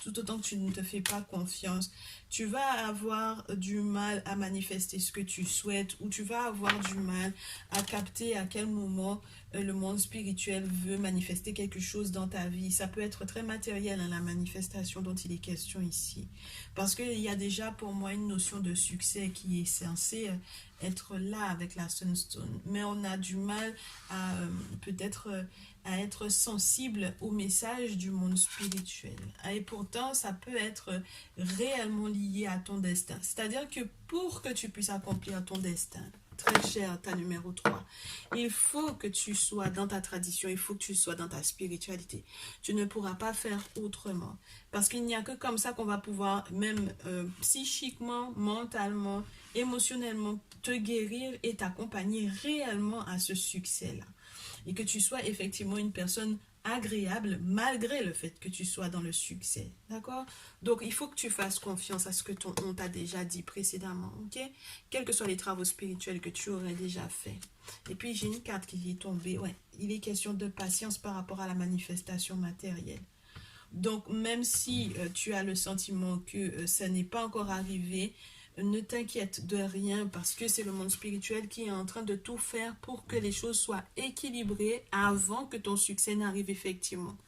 tout autant que tu ne te fais pas confiance, tu vas avoir du mal à manifester ce que tu souhaites, ou tu vas avoir du mal à capter à quel moment le monde spirituel veut manifester quelque chose dans ta vie. Ça peut être très matériel, hein, la manifestation dont il est question ici. Parce qu'il y a déjà pour moi une notion de succès qui est censée être là avec la Sunstone, mais on a du mal à peut-être à être sensible au message du monde spirituel. Et pourtant, ça peut être réellement lié à ton destin. C'est-à-dire que pour que tu puisses accomplir ton destin, très cher, ta numéro 3, il faut que tu sois dans ta tradition, il faut que tu sois dans ta spiritualité. Tu ne pourras pas faire autrement. Parce qu'il n'y a que comme ça qu'on va pouvoir, même psychiquement, mentalement, émotionnellement, te guérir et t'accompagner réellement à ce succès-là. Et que tu sois effectivement une personne agréable malgré le fait que tu sois dans le succès. D'accord? Donc, il faut que tu fasses confiance à ce que on t'a déjà dit précédemment. Ok? Quels que soient les travaux spirituels que tu aurais déjà fait. Et puis, j'ai une carte qui est tombée. Ouais, il est question de patience par rapport à la manifestation matérielle. Donc, même si tu as le sentiment que ça n'est pas encore arrivé, ne t'inquiète de rien parce que c'est le monde spirituel qui est en train de tout faire pour que les choses soient équilibrées avant que ton succès n'arrive effectivement.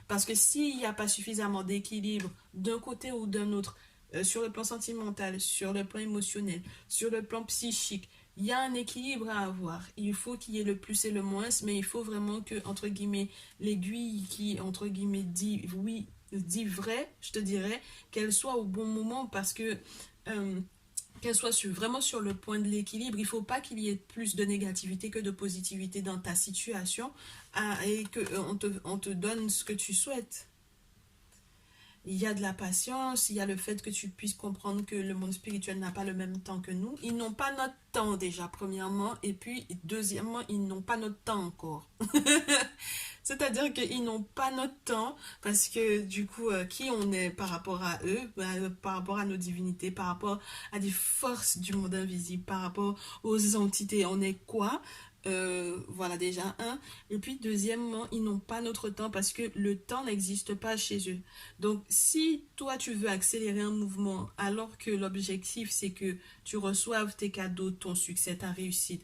Parce que s'il n'y a pas suffisamment d'équilibre d'un côté ou d'un autre, sur le plan sentimental, sur le plan émotionnel, sur le plan psychique, il y a un équilibre à avoir. Il faut qu'il y ait le plus et le moins, mais il faut vraiment que, entre guillemets, l'aiguille qui, entre guillemets, dit oui, dit vrai, je te dirais, qu'elle soit au bon moment parce que qu'elle soit vraiment sur le point de l'équilibre. Il ne faut pas qu'il y ait plus de négativité que de positivité dans ta situation et qu'on te donne ce que tu souhaites. Il y a de la patience, il y a le fait que tu puisses comprendre que le monde spirituel n'a pas le même temps que nous. Ils n'ont pas notre temps déjà, premièrement, et puis deuxièmement, ils n'ont pas notre temps encore. C'est-à-dire qu'ils n'ont pas notre temps parce que du coup, qui on est par rapport à eux, par rapport à nos divinités, par rapport à des forces du monde invisible, par rapport aux entités, on est quoi? Voilà déjà un. Et puis deuxièmement, ils n'ont pas notre temps parce que le temps n'existe pas chez eux. Donc si toi tu veux accélérer un mouvement alors que l'objectif c'est que tu reçoives tes cadeaux, ton succès, ta réussite,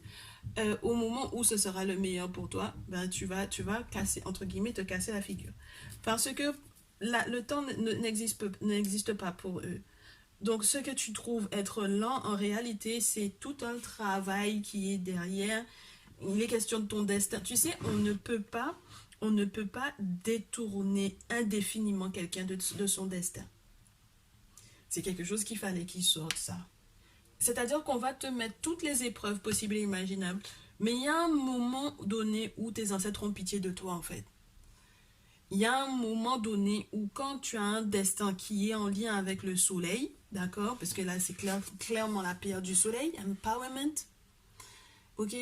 au moment où ce sera le meilleur pour toi, ben tu vas casser, entre guillemets, te casser la figure. Parce que le temps n'existe pas pour eux. Donc ce que tu trouves être lent, en réalité, c'est tout un travail qui est derrière les questions de ton destin. Tu sais, on ne peut pas détourner indéfiniment quelqu'un de son destin. C'est quelque chose qu'il fallait qu'il sorte ça. C'est-à-dire qu'on va te mettre toutes les épreuves possibles et imaginables, mais il y a un moment donné où tes ancêtres ont pitié de toi en fait. Il y a un moment donné où quand tu as un destin qui est en lien avec le soleil, d'accord, parce que là c'est clairement la pierre du soleil, empowerment, ok,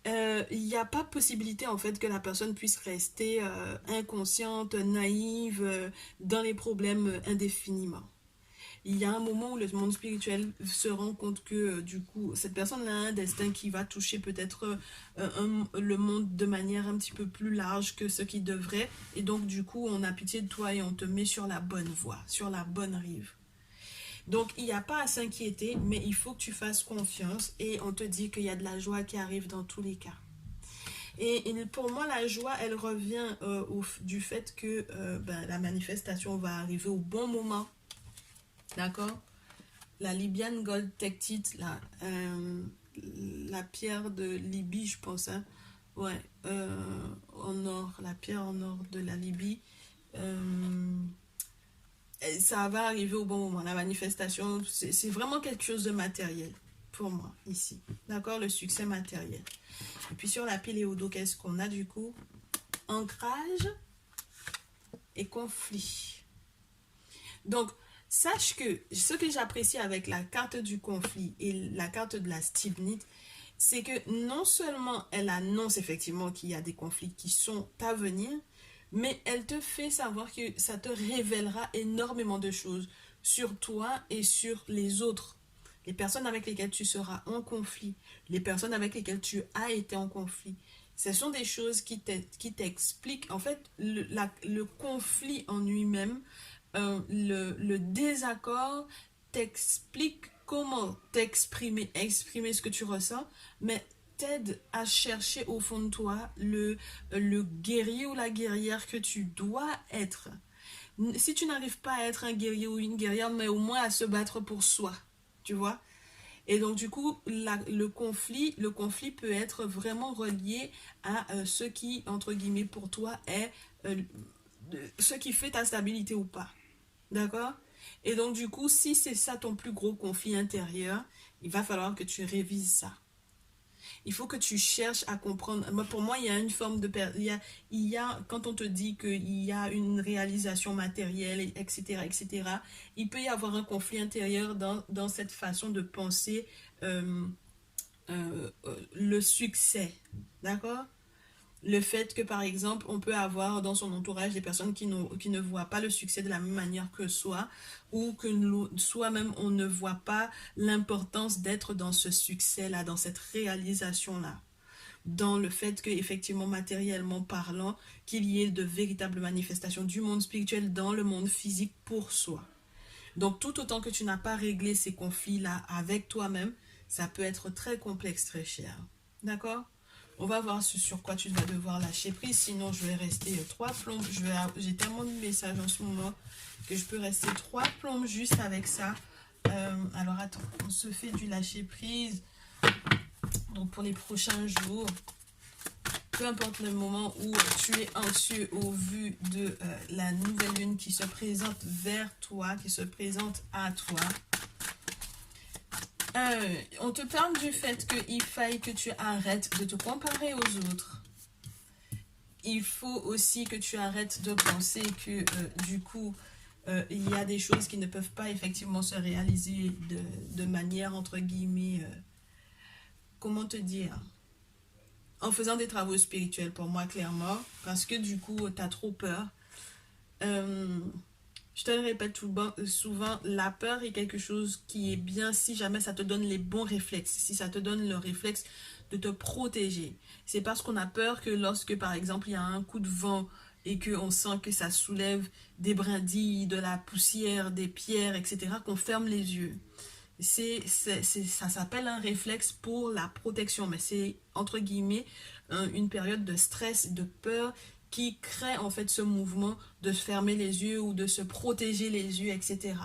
il n'y a pas possibilité en fait que la personne puisse rester inconsciente, naïve, dans les problèmes indéfiniment. Il y a un moment où le monde spirituel se rend compte que du coup cette personne a un destin qui va toucher peut-être le monde de manière un petit peu plus large que ce qui devrait, et donc du coup on a pitié de toi et on te met sur la bonne voie, sur la bonne rive. Donc il n'y a pas à s'inquiéter, mais il faut que tu fasses confiance et on te dit qu'il y a de la joie qui arrive dans tous les cas. Et pour moi, la joie, elle revient du fait que la manifestation va arriver au bon moment. D'accord? La Libyan Gold Tectite, la pierre de Libye, je pense. Hein? Ouais, en or, la pierre en or de la Libye. Ça va arriver au bon moment. La manifestation, c'est vraiment quelque chose de matériel pour moi, ici. D'accord? Le succès matériel. Et puis sur la pile et au dos, qu'est-ce qu'on a du coup? Ancrage et conflit. Donc, sache que ce que j'apprécie avec la carte du conflit et la carte de la stibnite, c'est que non seulement elle annonce effectivement qu'il y a des conflits qui sont à venir, mais elle te fait savoir que ça te révélera énormément de choses sur toi et sur les autres. les personnes avec lesquelles tu seras en conflit, les personnes avec lesquelles tu as été en conflit. Ce sont des choses qui t'expliquent, en fait, le conflit en lui-même, le désaccord t'explique comment exprimer ce que tu ressens, mais t'aide à chercher au fond de toi le guerrier ou la guerrière que tu dois être. Si tu n'arrives pas à être un guerrier ou une guerrière, mais au moins à se battre pour soi, tu vois. Et donc du coup, le conflit peut être vraiment relié à ce qui, entre guillemets, pour toi est ce qui fait ta stabilité ou pas. D'accord? Et donc du coup, si c'est ça ton plus gros conflit intérieur, il va falloir que tu révises ça. Il faut que tu cherches à comprendre. Pour moi, il y a une forme de... quand on te dit qu'il y a une réalisation matérielle, etc., etc., il peut y avoir un conflit intérieur dans cette façon de penser le succès. D'accord? Le fait que, par exemple, on peut avoir dans son entourage des personnes qui ne voient pas le succès de la même manière que soi, ou que soi-même, on ne voit pas l'importance d'être dans ce succès-là, dans cette réalisation-là. Dans le fait que, effectivement, matériellement parlant, qu'il y ait de véritables manifestations du monde spirituel dans le monde physique pour soi. Donc, tout autant que tu n'as pas réglé ces conflits-là avec toi-même, ça peut être très complexe, très cher. D'accord? On va voir sur quoi tu vas devoir lâcher prise. Sinon, je vais rester trois plombes. J'ai tellement de messages en ce moment que je peux rester trois plombes juste avec ça. Alors, attends. On se fait du lâcher prise. Donc, pour les prochains jours, peu importe le moment où tu es anxieux au vu de la nouvelle lune qui se présente vers toi, qui se présente à toi, on te parle du fait qu'il faille que tu arrêtes de te comparer aux autres. Il faut aussi que tu arrêtes de penser que du coup, il y a des choses qui ne peuvent pas effectivement se réaliser de manière, entre guillemets, comment te dire, en faisant des travaux spirituels pour moi, clairement, parce que du coup, tu as trop peur. Je te le répète souvent, la peur est quelque chose qui est bien si jamais ça te donne les bons réflexes, si ça te donne le réflexe de te protéger. C'est parce qu'on a peur que lorsque, par exemple, il y a un coup de vent et qu'on sent que ça soulève des brindilles, de la poussière, des pierres, etc., qu'on ferme les yeux. Ça s'appelle un réflexe pour la protection, mais c'est, entre guillemets, une période de stress, de peur qui crée en fait ce mouvement de se fermer les yeux ou de se protéger les yeux, etc.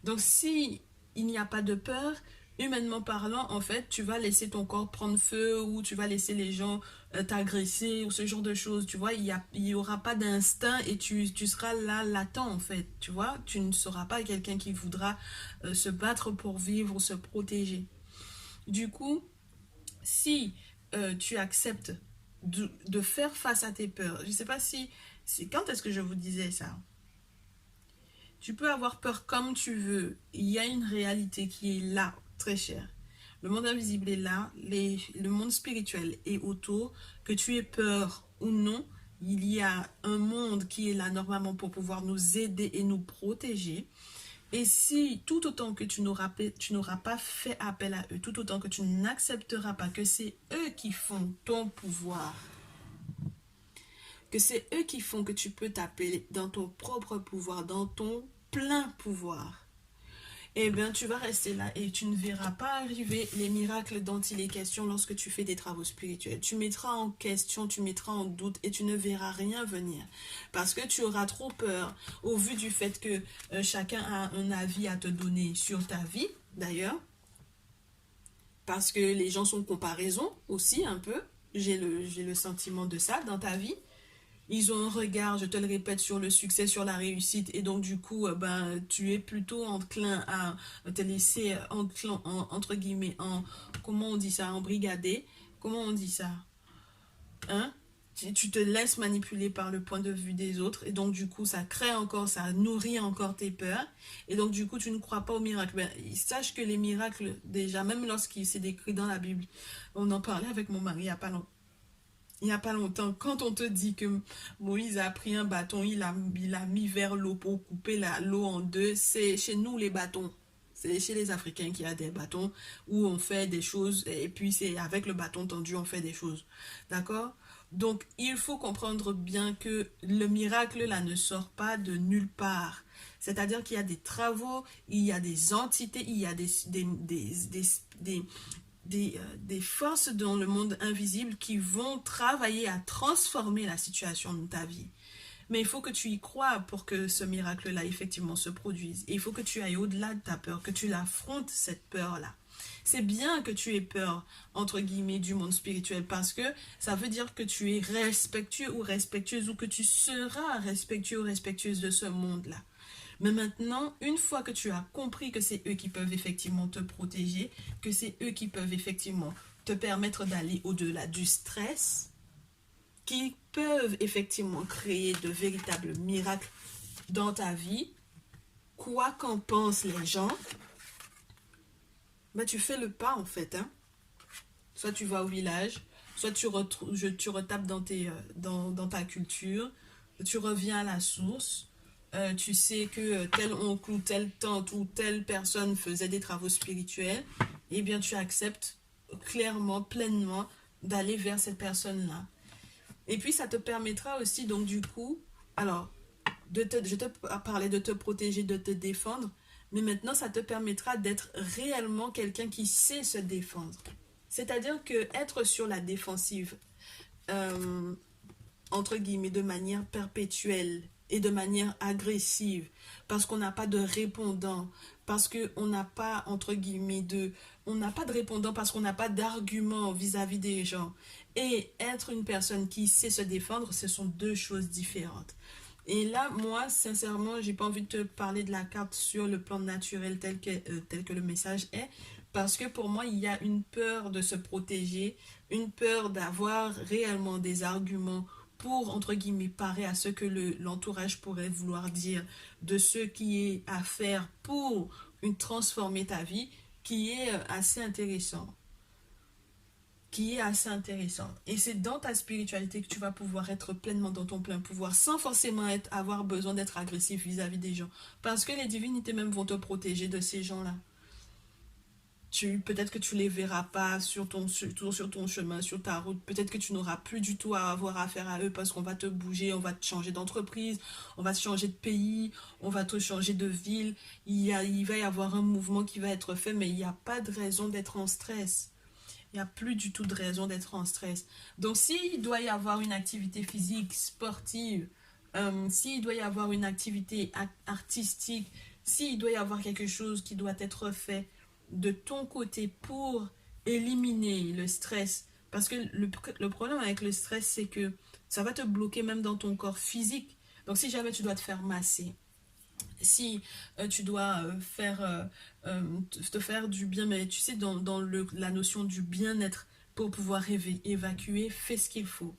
Donc si il n'y a pas de peur, humainement parlant, en fait, tu vas laisser ton corps prendre feu ou tu vas laisser les gens t'agresser ou ce genre de choses, tu vois, il y aura pas d'instinct et tu seras là latent en fait, tu vois, tu ne seras pas quelqu'un qui voudra se battre pour vivre ou se protéger. Du coup, si tu acceptes de faire face à tes peurs, je ne sais pas si, quand est-ce que je vous disais ça? Tu peux avoir peur comme tu veux. Il y a une réalité qui est là, très chère. Le monde invisible est là, le monde spirituel est autour. Que tu aies peur ou non, il y a un monde qui est là normalement pour pouvoir nous aider et nous protéger. Et si tout autant que tu n'auras pas fait appel à eux, tout autant que tu n'accepteras pas que c'est eux qui font ton pouvoir, que c'est eux qui font que tu peux t'appeler dans ton propre pouvoir, dans ton plein pouvoir, eh bien tu vas rester là et tu ne verras pas arriver les miracles dont il est question lorsque tu fais des travaux spirituels. Tu mettras en question, tu mettras en doute et tu ne verras rien venir parce que tu auras trop peur au vu du fait que chacun a un avis à te donner sur ta vie d'ailleurs, parce que les gens sont comparaison aussi un peu. J'ai le sentiment de ça dans ta vie. Ils ont un regard, je te le répète, sur le succès, sur la réussite. Et donc, du coup, tu es plutôt enclin à te laisser, entre guillemets, comment on dit ça, embrigader. Comment on dit ça? Hein? Tu te laisses manipuler par le point de vue des autres. Et donc, du coup, ça crée encore, ça nourrit encore tes peurs. Et donc, du coup, tu ne crois pas aux miracles. Sache que les miracles, déjà, même lorsqu'il s'est décrit dans la Bible, on en parlait avec mon mari il n'y a pas longtemps. Il n'y a pas longtemps, quand on te dit que Moïse a pris un bâton, il a mis vers l'eau pour couper l'eau en deux, c'est chez nous les bâtons. C'est chez les Africains qu'il y a des bâtons où on fait des choses et puis c'est avec le bâton tendu on fait des choses. D'accord? Donc, il faut comprendre bien que le miracle, là, ne sort pas de nulle part. C'est-à-dire qu'il y a des travaux, il y a des entités, il y a des forces dans le monde invisible qui vont travailler à transformer la situation de ta vie. Mais il faut que tu y crois pour que ce miracle-là, effectivement, se produise. Et il faut que tu ailles au-delà de ta peur, que tu l'affrontes, cette peur-là. C'est bien que tu aies peur, entre guillemets, du monde spirituel parce que ça veut dire que tu es respectueux ou respectueuse ou que tu seras respectueux ou respectueuse de ce monde-là. Mais maintenant, une fois que tu as compris que c'est eux qui peuvent effectivement te protéger, que c'est eux qui peuvent effectivement te permettre d'aller au-delà du stress, qui peuvent effectivement créer de véritables miracles dans ta vie, quoi qu'en pensent les gens, ben tu fais le pas en fait. Hein. Soit tu vas au village, soit tu retapes dans ta culture, tu reviens à la source, tu sais que tel oncle ou telle tante ou telle personne faisait des travaux spirituels, et bien tu acceptes clairement, pleinement d'aller vers cette personne-là. Et puis ça te permettra aussi donc du coup, alors, je te parlais de te protéger, de te défendre, mais maintenant ça te permettra d'être réellement quelqu'un qui sait se défendre. C'est-à-dire que être sur la défensive, entre guillemets, de manière perpétuelle et de manière agressive, parce qu'on n'a pas de répondant, parce qu'on n'a pas, entre guillemets, on n'a pas de répondant, parce qu'on n'a pas d'argument vis-à-vis des gens. Et être une personne qui sait se défendre, ce sont deux choses différentes. Et là, moi, sincèrement, j'ai pas envie de te parler de la carte sur le plan naturel tel que le message est, parce que pour moi, il y a une peur de se protéger, une peur d'avoir réellement des arguments pour, entre guillemets, parer à ce que l'entourage pourrait vouloir dire de ce qui est à faire pour transformer ta vie, qui est assez intéressant. Et c'est dans ta spiritualité que tu vas pouvoir être pleinement dans ton plein pouvoir sans forcément avoir besoin d'être agressif vis-à-vis des gens. Parce que les divinités même vont te protéger de ces gens-là. Peut-être que tu les verras pas toujours sur ton chemin, sur ta route. Peut-être que tu n'auras plus du tout à avoir affaire à eux parce qu'on va te bouger, on va te changer d'entreprise, on va te changer de pays, on va te changer de ville. Il va y avoir un mouvement qui va être fait, mais il n'y a pas de raison d'être en stress. Il n'y a plus du tout de raison d'être en stress. Donc, s'il doit y avoir une activité physique, sportive, s'il doit y avoir une activité artistique, s'il doit y avoir quelque chose qui doit être fait de ton côté pour éliminer le stress, parce que le problème avec le stress, c'est que ça va te bloquer même dans ton corps physique. Donc, si jamais tu dois te faire masser, si tu dois te faire du bien, mais tu sais, dans la notion du bien-être, pour pouvoir évacuer, fais ce qu'il faut.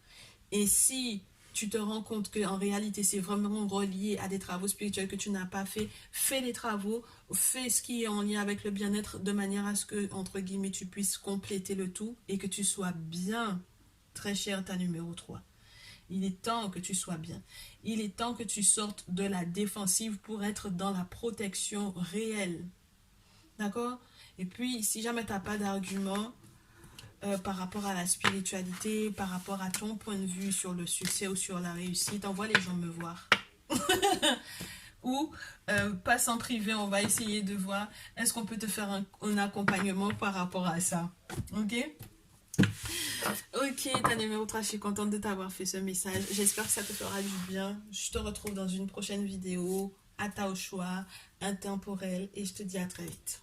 Et si tu te rends compte qu'en réalité, c'est vraiment relié à des travaux spirituels que tu n'as pas fait, fais les travaux, fais ce qui est en lien avec le bien-être, de manière à ce que, entre guillemets, tu puisses compléter le tout et que tu sois bien, très cher, ta numéro 3. Il est temps que tu sois bien. Il est temps que tu sortes de la défensive pour être dans la protection réelle. D'accord? Et puis, si jamais tu n'as pas d'argument par rapport à la spiritualité, par rapport à ton point de vue sur le succès ou sur la réussite, envoie les gens me voir. Ou passe en privé, on va essayer de voir est-ce qu'on peut te faire un accompagnement par rapport à ça. Ok? Ok, ta numéro 3, je suis contente de t'avoir fait ce message. J'espère que ça te fera du bien. Je te retrouve dans une prochaine vidéo. À ta au choix, intemporel. Et je te dis à très vite.